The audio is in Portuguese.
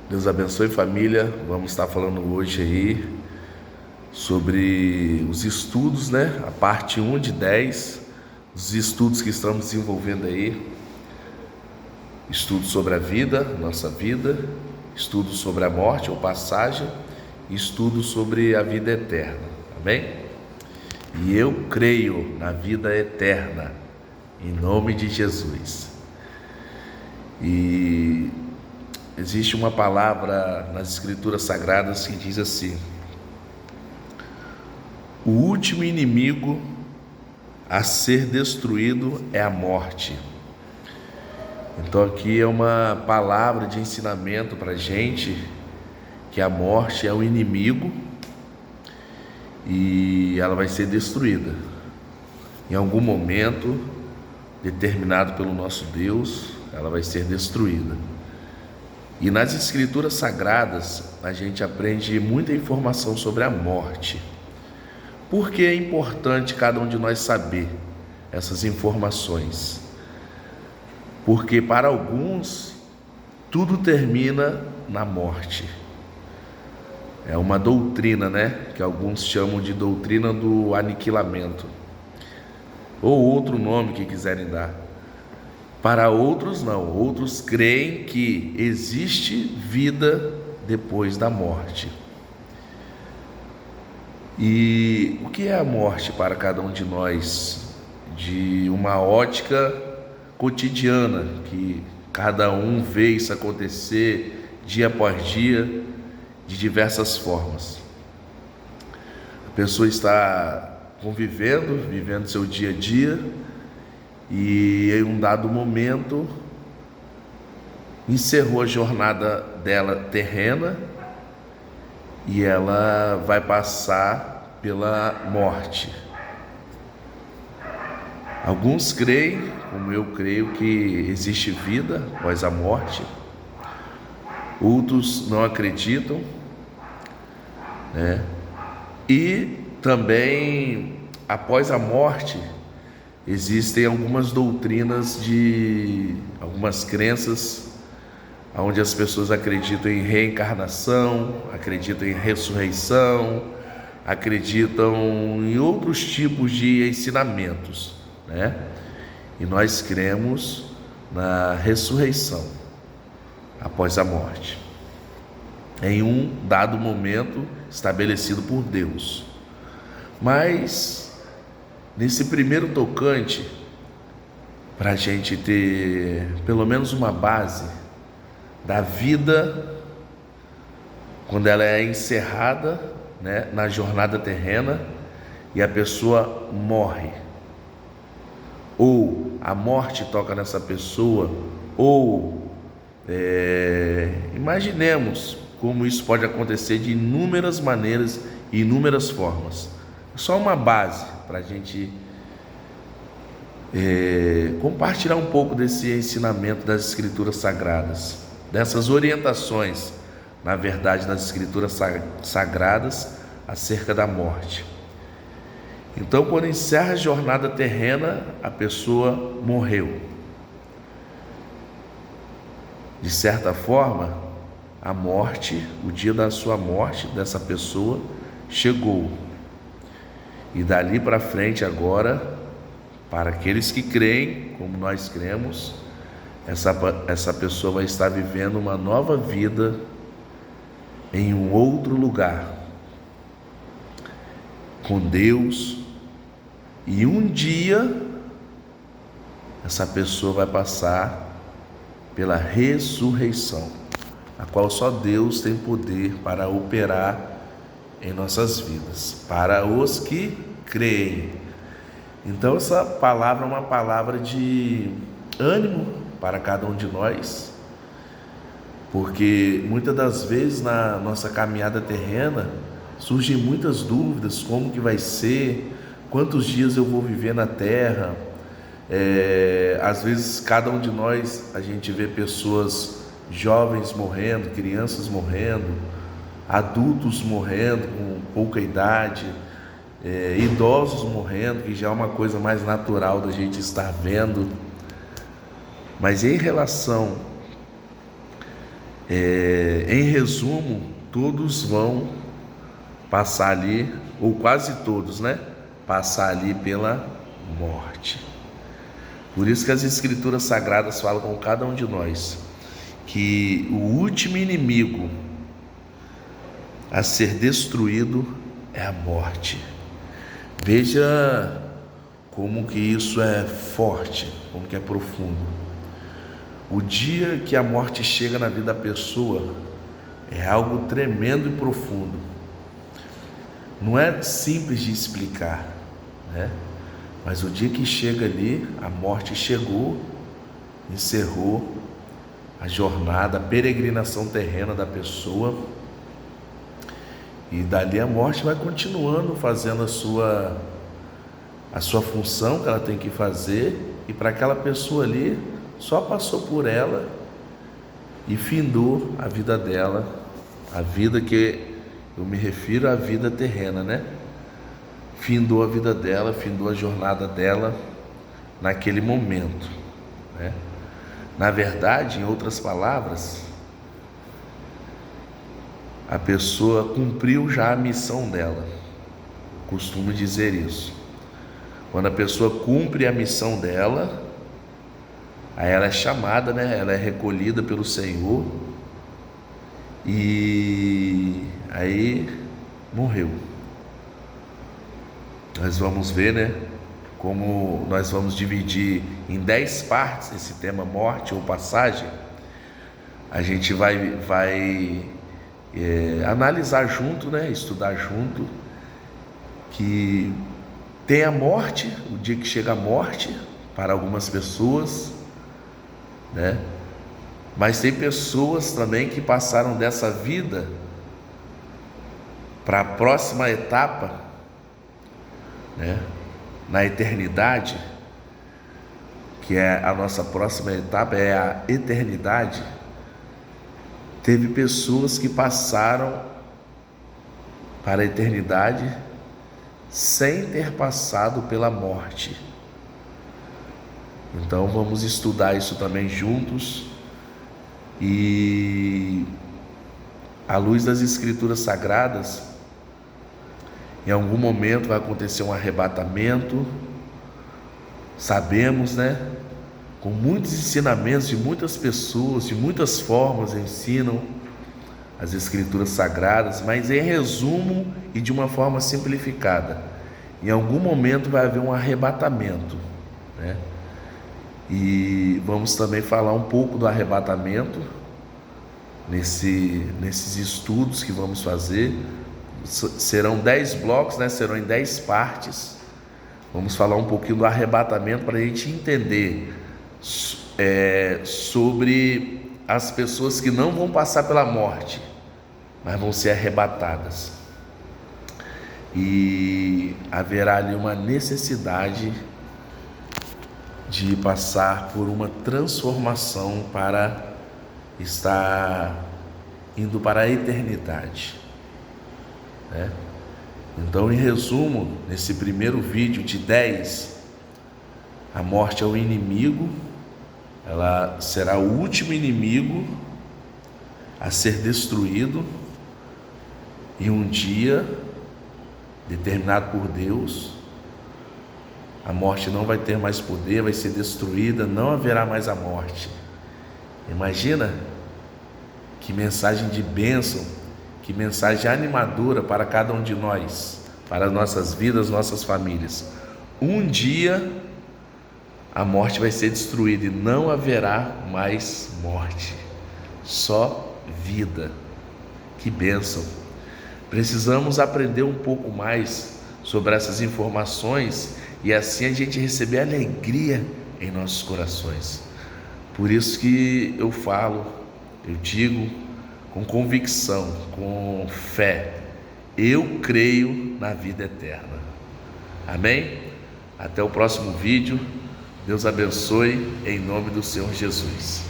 Deus abençoe, família. Vamos estar falando hoje aí sobre os estudos, né? A parte 1 de 10, os estudos que estamos desenvolvendo aí. Estudos sobre a vida, nossa vida, estudos sobre a morte ou passagem, e estudos sobre a vida eterna. Amém? E eu creio na vida eterna, em nome de Jesus. E existe uma palavra nas Escrituras Sagradas que diz assim: o último inimigo a ser destruído é a morte. Então aqui é uma palavra de ensinamento para a gente, que a morte é o inimigo e ela vai ser destruída em algum momento determinado pelo nosso Deus. Ela vai ser destruída. E nas Escrituras Sagradas a gente aprende muita informação sobre a morte. Por que é importante cada um de nós saber essas informações? Porque para alguns tudo termina na morte. É uma doutrina, né? Que alguns chamam de doutrina do aniquilamento, ou outro nome que quiserem dar. Para outros não, outros creem que existe vida depois da morte. E o que é a morte para cada um de nós? De uma ótica cotidiana, que cada um vê isso acontecer dia após dia, de diversas formas. A pessoa está vivendo seu dia a dia, e em um dado momento encerrou a jornada dela terrena e ela vai passar pela morte. Alguns creem, como eu creio, que existe vida após a morte. Outros não acreditam, né? E também após a morte existem algumas doutrinas, algumas crenças, onde as pessoas acreditam em reencarnação, acreditam em ressurreição, acreditam em outros tipos de ensinamentos, né? E nós cremos na ressurreição após a morte, em um dado momento estabelecido por Deus. Mas nesse primeiro tocante, para a gente ter pelo menos uma base da vida, quando ela é encerrada, né, na jornada terrena, e a pessoa morre, ou a morte toca nessa pessoa, ou imaginemos como isso pode acontecer de inúmeras maneiras e inúmeras formas. Só uma base para a gente compartilhar um pouco desse ensinamento das Escrituras Sagradas, dessas orientações, na verdade, das Escrituras Sagradas acerca da morte. Então, quando encerra a jornada terrena, a pessoa morreu. De certa forma, a morte, o dia da sua morte, dessa pessoa, chegou. E dali para frente agora, para aqueles que creem, como nós cremos, essa pessoa vai estar vivendo uma nova vida em um outro lugar, com Deus. E um dia, essa pessoa vai passar pela ressurreição, a qual só Deus tem poder para operar em nossas vidas, para os que creem. Então essa palavra é uma palavra de ânimo para cada um de nós, porque muitas das vezes na nossa caminhada terrena surgem muitas dúvidas: como que vai ser, quantos dias eu vou viver na terra. Às vezes cada um de nós, a gente vê pessoas jovens morrendo, crianças morrendo, adultos morrendo com pouca idade, idosos morrendo, que já é uma coisa mais natural da gente estar vendo. Mas em relação Em resumo, todos vão passar ali, ou quase todos, né? Passar ali pela morte. Por isso que as Escrituras Sagradas falam com cada um de nós que o último inimigo a ser destruído é a morte. Veja como que isso é forte, como que é profundo. O dia que a morte chega na vida da pessoa é algo tremendo e profundo. Não é simples de explicar, né? Mas o dia que chega ali, a morte chegou, encerrou a jornada, a peregrinação terrena da pessoa, e dali a morte vai continuando fazendo a sua função que ela tem que fazer, e para aquela pessoa ali só passou por ela e findou a vida dela, a vida que eu me refiro à vida terrena, né? Findou a vida dela, findou a jornada dela naquele momento, né? Na verdade, em outras palavras, a pessoa cumpriu já a missão dela. Eu costumo dizer isso. Quando a pessoa cumpre a missão dela, aí ela é chamada, né? Ela é recolhida pelo Senhor e aí morreu. Nós vamos ver, né? Como nós vamos dividir em 10 partes esse tema morte ou passagem. A gente vai analisar junto, né? Estudar junto, que tem a morte, o dia que chega a morte para algumas pessoas, né? Mas tem pessoas também que passaram dessa vida para a próxima etapa, né? Na eternidade, que é a nossa próxima etapa, é a eternidade. Teve pessoas que passaram para a eternidade sem ter passado pela morte. Então vamos estudar isso também juntos, e à luz das Escrituras Sagradas, em algum momento vai acontecer um arrebatamento. Sabemos, né? Com muitos ensinamentos de muitas pessoas, de muitas formas ensinam as Escrituras Sagradas, mas em resumo e de uma forma simplificada, em algum momento vai haver um arrebatamento, né? E vamos também falar um pouco do arrebatamento nesses estudos que vamos fazer. Serão 10 blocos, né? Serão em 10 partes. Vamos falar um pouquinho do arrebatamento para a gente entender sobre as pessoas que não vão passar pela morte, mas vão ser arrebatadas. E haverá ali uma necessidade de passar por uma transformação para estar indo para a eternidade, né? Então, em resumo, nesse primeiro vídeo de 10, a morte é o inimigo, ela será o último inimigo a ser destruído, e um dia determinado por Deus, a morte não vai ter mais poder, vai ser destruída, não haverá mais a morte. Imagina que mensagem de bênção, que mensagem animadora para cada um de nós, para as nossas vidas, nossas famílias. Um dia a morte vai ser destruída e não haverá mais morte, só vida. Que bênção! Precisamos aprender um pouco mais sobre essas informações e assim a gente receber alegria em nossos corações. Por isso que eu falo, eu digo com convicção, com fé, eu creio na vida eterna. Amém? Até o próximo vídeo. Deus abençoe em nome do Senhor Jesus.